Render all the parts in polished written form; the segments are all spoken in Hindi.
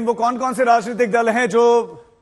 वो कौन कौन से राजनीतिक दल हैं जो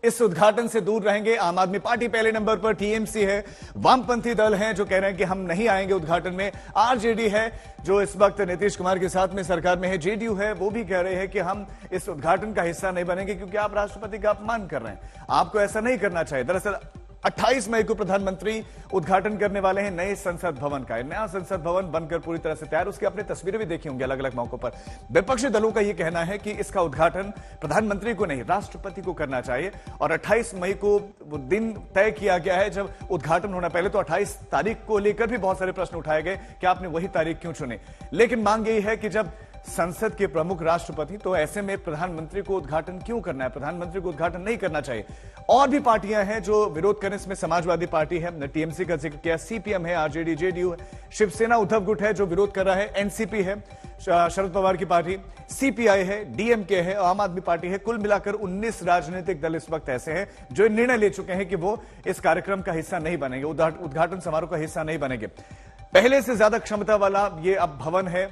इस उद्घाटन से दूर रहेंगे? आम आदमी पार्टी पहले नंबर पर, टीएमसी है, वामपंथी दल हैं जो कह रहे हैं कि हम नहीं आएंगे उद्घाटन में, आरजेडी है जो इस वक्त नीतीश कुमार के साथ में सरकार में है, जेडीयू है वो भी कह रहे हैं कि हम इस उद्घाटन का हिस्सा नहीं बनेंगे क्योंकि आप राष्ट्रपति का अपमान कर रहे हैं, आपको ऐसा नहीं करना चाहिए। दरअसल 28 मई को प्रधानमंत्री उद्घाटन करने वाले हैं नए संसद भवन का। नया संसद भवन बनकर पूरी तरह से तैयार, उसकी आपने तस्वीरें भी देखी होंगी अलग अलग मौकों पर। विपक्षी दलों का यह कहना है कि इसका उद्घाटन प्रधानमंत्री को नहीं राष्ट्रपति को करना चाहिए और 28 मई को वो दिन तय किया गया है जब उद्घाटन होना। पहले तो 28 तारीख को लेकर भी बहुत सारे प्रश्न उठाए गए कि आपने वही तारीख क्यों चुनी, लेकिन मांग यही है कि जब संसद के प्रमुख राष्ट्रपति, तो ऐसे में प्रधानमंत्री को उद्घाटन क्यों करना है? प्रधानमंत्री को उद्घाटन नहीं करना चाहिए। और भी पार्टियां हैं जो विरोध करें, इसमें समाजवादी पार्टी है, टीएमसी का जिक्र किया, सीपीएम है, आरजेडी, जेडीयू है, शिवसेना उद्धव गुट है जो विरोध कर रहा है, एनसीपी है शरद पवार की पार्टी, सीपीआई है, डीएमके है, आम आदमी पार्टी है। कुल मिलाकर 19 राजनीतिक दल इस वक्त ऐसे हैं जो निर्णय ले चुके हैं कि वो इस कार्यक्रम का हिस्सा नहीं बनेंगे, उद्घाटन समारोह का हिस्सा नहीं बनेंगे। पहले से ज्यादा क्षमता वाला ये अब भवन है,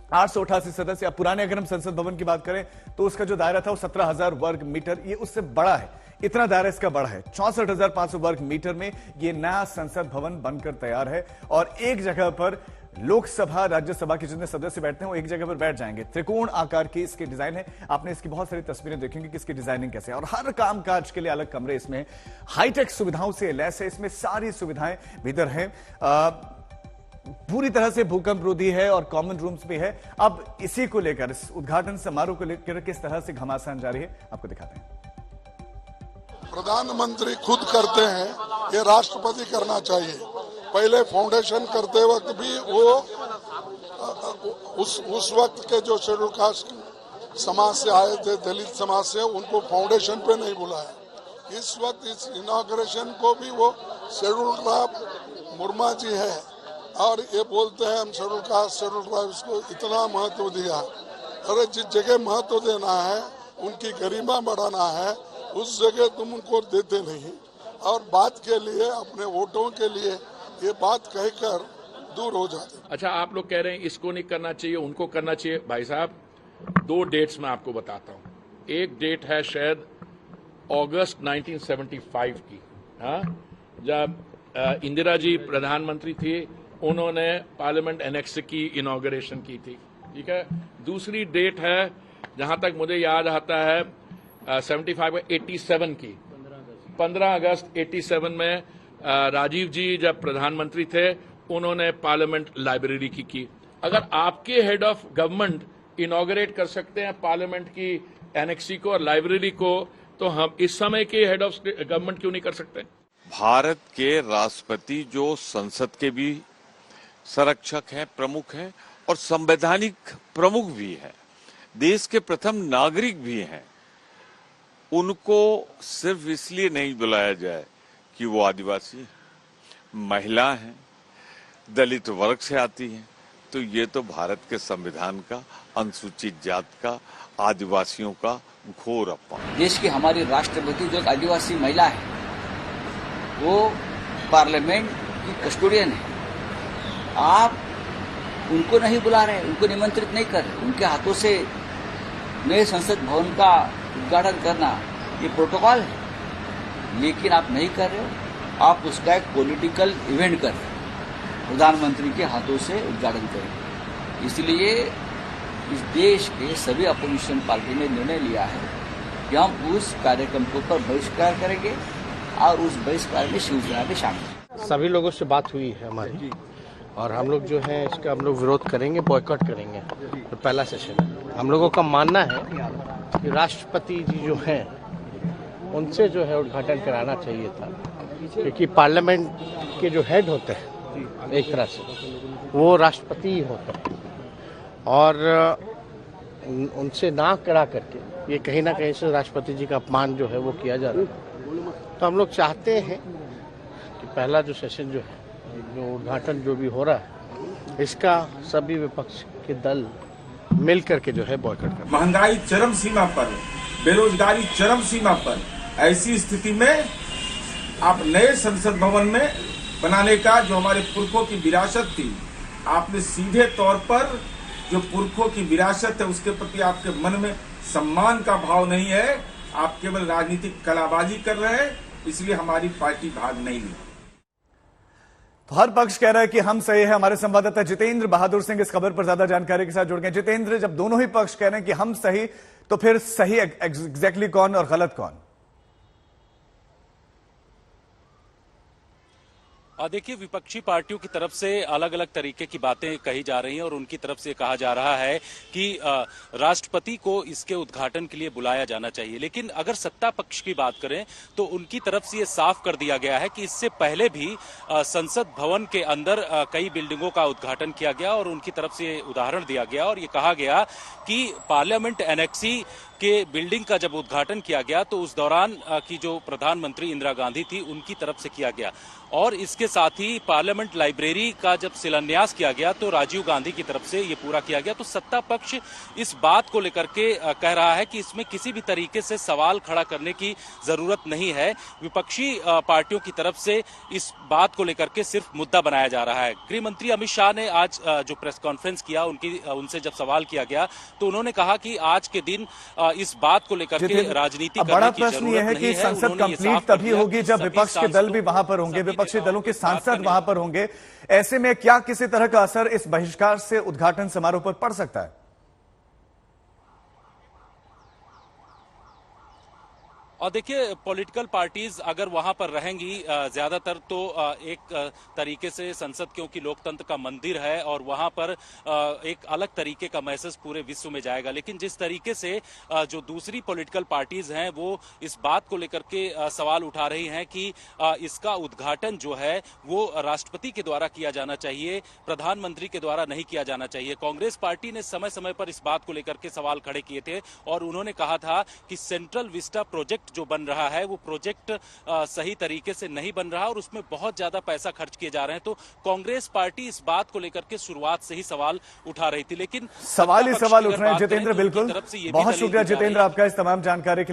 888 सदस्य। अब पुराने अगर हम संसद भवन की बात करें तो उसका जो दायरा था वो 17,000 वर्ग मीटर, ये उससे बड़ा है, इतना दायरा इसका बड़ा है। 64,500 वर्ग मीटर में ये नया संसद भवन बनकर तैयार है और एक जगह पर लोकसभा राज्यसभा के जितने सदस्य बैठते हैं वो एक जगह पर बैठ जाएंगे। त्रिकोण आकार की इसकी डिजाइन है, आपने इसकी बहुत सारी तस्वीरें देखेंगे कि इसकी डिजाइनिंग कैसे है और हर काम काज के लिए अलग कमरे इसमें हाईटेक सुविधाओं से लैस है। इसमें सारी सुविधाएं भीतर हैं, पूरी तरह से भूकंप रोधी है और कॉमन रूम्स भी है। अब इसी को लेकर, इस उद्घाटन समारोह को लेकर किस तरह से घमासान जारी है आपको दिखाते हैं। प्रधानमंत्री खुद करते हैं, ये राष्ट्रपति करना चाहिए। पहले फाउंडेशन करते वक्त भी वो उस वक्त के जो शेड्यूल कास्ट समाज से आए थे, दलित समाज से, उनको फाउंडेशन पे नहीं बुलाया। इस वक्त इस इनॉग्रेशन को भी वो शेड्यूल ट्राइब मुर्मा जी है और ये बोलते हैं हम शेड्यूल कास्ट शेड्यूल ट्राइब्स को इतना महत्व दिया। अरे जिस जगह महत्व देना है, उनकी गरिमा बढ़ाना है, उस जगह तुम उनको देते नहीं और बात के लिए, अपने वोटों के लिए ये बात कहकर दूर हो जाते। अच्छा, आप लोग कह रहे हैं इसको नहीं करना चाहिए, उनको करना चाहिए। भाई साहब, 2 डेट्स मैं आपको बताता हूँ। एक डेट है शायद अगस्त 1975 की, हाँ, जब इंदिरा जी प्रधानमंत्री थी, उन्होंने पार्लियामेंट एनेक्स की इनॉग्रेशन की थी, ठीक है। दूसरी डेट है जहां तक मुझे याद आता है 87 की, 15 अगस्त 87 में राजीव जी जब प्रधानमंत्री थे, उन्होंने पार्लियामेंट लाइब्रेरी की। अगर आपके हेड ऑफ गवर्नमेंट इनॉग्रेट कर सकते हैं पार्लियामेंट की एनेक्सी को और लाइब्रेरी को, तो हम इस समय के हेड ऑफ गवर्नमेंट क्यों नहीं कर सकते? भारत के राष्ट्रपति जो संसद के भी संरक्षक हैं, प्रमुख हैं और संवैधानिक प्रमुख भी हैं, देश के प्रथम नागरिक भी हैं, उनको सिर्फ इसलिए नहीं बुलाया जाए कि वो आदिवासी महिला हैं, दलित वर्ग से आती हैं, तो ये तो भारत के संविधान का, अनुसूचित जाति का, आदिवासियों का घोर अपमान। देश की हमारी राष्ट्रपति जो आदिवासी महिला है, वो पार्लियामेंट की कस्टोडियन है। आप उनको नहीं बुला रहे, उनको निमंत्रित नहीं कर रहे, उनके हाथों से नए संसद भवन का उद्घाटन करना ये प्रोटोकॉल है, लेकिन आप नहीं कर रहे हो। आप उसका एक पॉलिटिकल इवेंट कर रहे हो, प्रधानमंत्री के हाथों से उद्घाटन करें। इसलिए इस देश के सभी अपोजिशन पार्टी ने निर्णय लिया है कि हम उस कार्यक्रम के ऊपर बहिष्कार करेंगे और उस बहिष्कार में शिवसेना भी शामिल। सभी लोगों से बात हुई है हमारी और हम लोग जो है इसका हम लोग विरोध करेंगे, बॉयकॉट करेंगे। तो पहला सेशन है, हम लोगों का मानना है कि राष्ट्रपति जी जो हैं उनसे जो है उद्घाटन कराना चाहिए था, क्योंकि पार्लियामेंट के जो हेड होते हैं एक तरह से वो राष्ट्रपति ही होते हैं और उनसे ना करा करके ये कहीं ना कहीं से राष्ट्रपति जी का अपमान जो है वो किया जा रहा है। तो हम लोग चाहते हैं कि पहला जो सेशन जो है, जो उद्घाटन जो भी हो रहा है, इसका सभी विपक्ष के दल मिल करके जो है बॉयकॉट कर। महंगाई चरम सीमा पर, बेरोजगारी चरम सीमा पर, ऐसी स्थिति में आप नए संसद भवन में बनाने का जो हमारे पुरखों की विरासत थी, आपने सीधे तौर पर जो पुरखों की विरासत है उसके प्रति आपके मन में सम्मान का भाव नहीं है, आप केवल राजनीतिक कलाबाजी कर रहे हैं, इसलिए हमारी पार्टी भाग नहीं ली। तो हर पक्ष कह रहा है कि हम सही है। हमारे संवाददाता जितेंद्र बहादुर सिंह इस खबर पर ज्यादा जानकारी के साथ जुड़ गए। जितेंद्र, जब दोनों ही पक्ष कह रहे हैं कि हम सही, तो फिर सही एग्जैक्टली कौन और गलत कौन? देखिए, विपक्षी पार्टियों की तरफ से अलग अलग तरीके की बातें कही जा रही हैं और उनकी तरफ से कहा जा रहा है कि राष्ट्रपति को इसके उद्घाटन के लिए बुलाया जाना चाहिए। लेकिन अगर सत्ता पक्ष की बात करें तो उनकी तरफ से ये साफ कर दिया गया है कि इससे पहले भी संसद भवन के अंदर कई बिल्डिंगों का उद्घाटन किया गया और उनकी तरफ से उदाहरण दिया गया और ये कहा गया कि पार्लियामेंट एनेक्सी के बिल्डिंग का जब उद्घाटन किया गया तो उस दौरान की जो प्रधानमंत्री इंदिरा गांधी थी उनकी तरफ से किया गया और इसके साथ ही पार्लियामेंट लाइब्रेरी का जब शिलान्यास किया गया तो राजीव गांधी की तरफ से ये पूरा किया गया। तो सत्ता पक्ष इस बात को लेकर के कह रहा है कि इसमें किसी भी तरीके से सवाल खड़ा करने की जरूरत नहीं है। विपक्षी पार्टियों की तरफ से इस बात को लेकर के सिर्फ मुद्दा बनाया जा रहा है। गृह मंत्री अमित शाह ने आज जो प्रेस कॉन्फ्रेंस किया उनसे जब सवाल किया गया तो उन्होंने कहा कि आज के दिन इस बात को लेकर के राजनीति बड़ा प्रश्न यह है कि संसद कंप्लीट तभी होगी जब विपक्ष के दल भी वहां पर होंगे, विपक्षी दलों के सांसद वहां पर होंगे। ऐसे में क्या किसी तरह का असर इस बहिष्कार से उद्घाटन समारोह पर पड़ सकता है? और देखिए, पॉलिटिकल पार्टीज अगर वहां पर रहेंगी ज्यादातर तो एक तरीके से संसद, क्योंकि लोकतंत्र का मंदिर है और वहां पर एक अलग तरीके का मैसेज पूरे विश्व में जाएगा। लेकिन जिस तरीके से जो दूसरी पॉलिटिकल पार्टीज हैं वो इस बात को लेकर के सवाल उठा रही हैं कि इसका उद्घाटन जो है वो राष्ट्रपति के द्वारा किया जाना चाहिए, प्रधानमंत्री के द्वारा नहीं किया जाना चाहिए। कांग्रेस पार्टी ने समय समय पर इस बात को लेकर के सवाल खड़े किए थे और उन्होंने कहा था कि सेंट्रल विस्टा प्रोजेक्ट जो बन रहा है वो प्रोजेक्ट सही तरीके से नहीं बन रहा और उसमें बहुत ज्यादा पैसा खर्च किए जा रहे हैं। तो कांग्रेस पार्टी इस बात को लेकर के शुरुआत से ही सवाल उठा रही थी, लेकिन सवाल ही सवाल उठ रहे हैं। जितेंद्र, बिल्कुल बहुत शुक्रिया जितेंद्र आपका इस तमाम जानकारी के लिए।